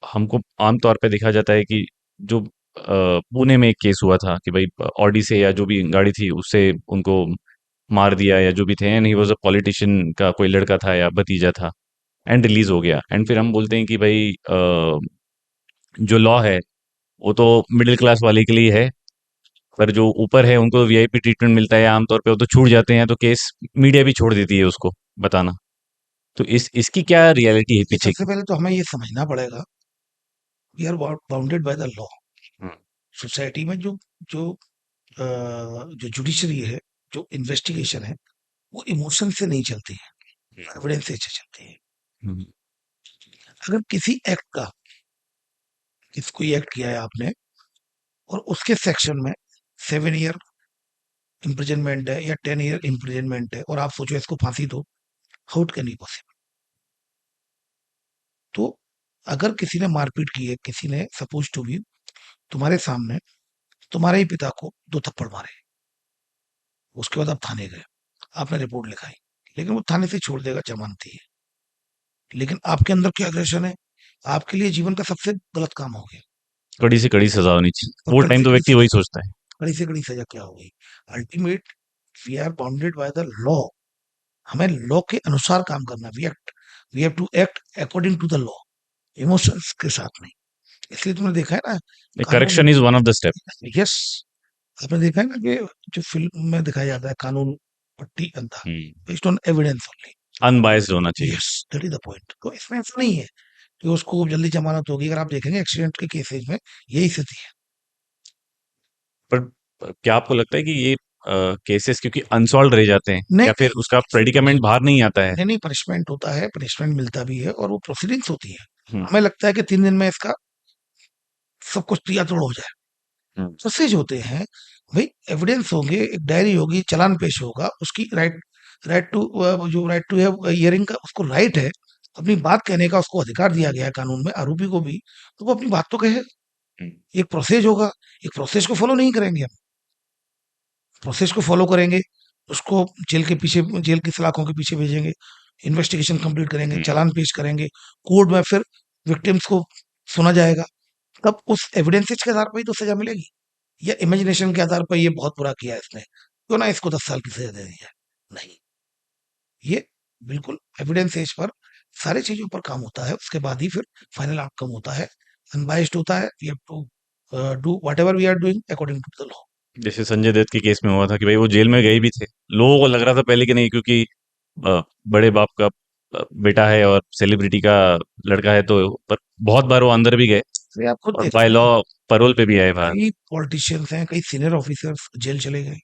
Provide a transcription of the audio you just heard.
हमको आम तौर पे देखा जाता है कि जो पुणे में एक केस हुआ था कि भाई ऑडी से या जो भी गाड़ी थी उससे उनको मार दिया या जो भी थे, and he was a politician का कोई लड़का था या भतीजा था, एंड रिलीज हो गया। एंड फिर हम बोलते हैं कि भाई जो लॉ है वो तो मिडिल क्लास वाले के लिए है, पर जो ऊपर है उनको वीआईपी ट्रीटमेंट मिलता है, आमतौर पे वो तो छूट जाते हैं, तो केस मीडिया भी छोड़ देती है उसको बताना। तो इस इसकी क्या रियलिटी है ये पीछे सबसे की? पहले तो हमें ये समझना पड़ेगा, we are bounded by the law. हम्म। सोसाइटी में जो जो जो जुडिशरी है, जो इन्वेस्टिगेशन है, वो इमोशन से नहीं चलती है, एविडेंस से चलती है। हम्म। अगर किसी एक्ट का, किसी कोई एक्ट किया है आपने और उसके सेक्शन में 7 ईयर इम्प्रिजनमेंट है या 10 ईयर इम्प्रिजनमेंट है और आप सोचो इसको फांसी दो, how it can be possible? तो अगर किसी ने मारपीट की है, किसी ने सपोज टू बी तुम्हारे सामने तुम्हारे ही पिता को 2 थप्पड़ मारे, उसके बाद आप थाने गए, आपने रिपोर्ट लिखाई, लेकिन वो थाने से छोड़ देगा, जमानती है, लेकिन आपके अंदर क्या एग्रेशन है, आपके लिए जीवन का सबसे गलत काम हो गया। कड़ी से कड़ी सजा होनी चाहिए, और वो कड़ी टाइम से तो कड़ी व्यक्ति वही सोचता है। कड़ी से कड़ी सजा क्या हो गई? Ultimate, we are bounded by the law. हमें लॉ के अनुसार काम करना, we have to act according to the law, emotions के साथ नहीं। इसलिए तुमने देखा है ना, कानून। Correction is one of the step. Yes, आपने देखा है ना कि जो फिल्म में दिखाया जाता है कानून पट्टी अंधा, based on evidence only. Unbiased होना चाहिए। Yes, that is the point. तो इसमें ऐसा नहीं है कि उसको जल्दी जमानत होगी। अगर आप देखेंगे एक्सीडेंट के केसेस में यही स्थिति है। पर क्या आपको लगता है कि ये केसेस क्योंकि अनसॉल्व रह जाते हैं, नहीं या फिर उसका प्रेडिकमेंट बाहर नहीं आता है? नहीं नहीं, पनिशमेंट होता है, पनिशमेंट मिलता भी है और वो प्रोसीडिंग्स होती है। हम्म। हमें लगता है कि 3 दिन में इसका सब कुछ तोड़ हो जाए। हम्म। प्रोसेज होते हैं भाई, एविडेंस होंगे, एक डायरी होगी, चालान पेश होगा, उसकी राइट, राइट टू, जो राइट टू हैव हियरिंग का उसको राइट है, अपनी बात कहने का उसको अधिकार दिया गया है कानून में, आरोपी को भी, तो वो अपनी बात तो कहे। हम्म। एक प्रोसेस होगा, एक प्रोसेस को फॉलो नहीं करेंगे हम, प्रोसेस को फॉलो करेंगे, उसको जेल के पीछे, जेल की सलाखों के पीछे भेजेंगे, इन्वेस्टिगेशन कंप्लीट करेंगे, हम्म। चालान पेश करेंगे, कोर्ट में फिर विक्टिम्स को सुना जाएगा, तब उस एविडेंसेस के आधार पर ही तो सजा मिलेगी। या इमेजिनेशन के आधार पर ये बहुत बुरा किया इसने, क्यों ना इसको 10 साल की सजा दे दी जाए? नहीं, ये बिल्कुल एविडेंस एज पर सारी चीजों पर काम होता है, उसके बाद ही फिर फाइनल आउटकम होता है, अनबाइस्ड होता है। We have to do whatever we are doing according to the law. जैसे संजय दत्त के केस में हुआ था कि भाई वो जेल में गए भी थे, लोगों को लग रहा था पहले कि नहीं, क्योंकि बड़े बाप का बेटा है और सेलिब्रिटी का लड़का है, तो पर बहुत बार वो अंदर भी गए ये आप खुद और बाय देखिए लॉ ना, पैरोल पे भी आए बाहर। कई पॉलिटिशियंस हैं, कई सीनियर ऑफिसर्स जेल चले गए।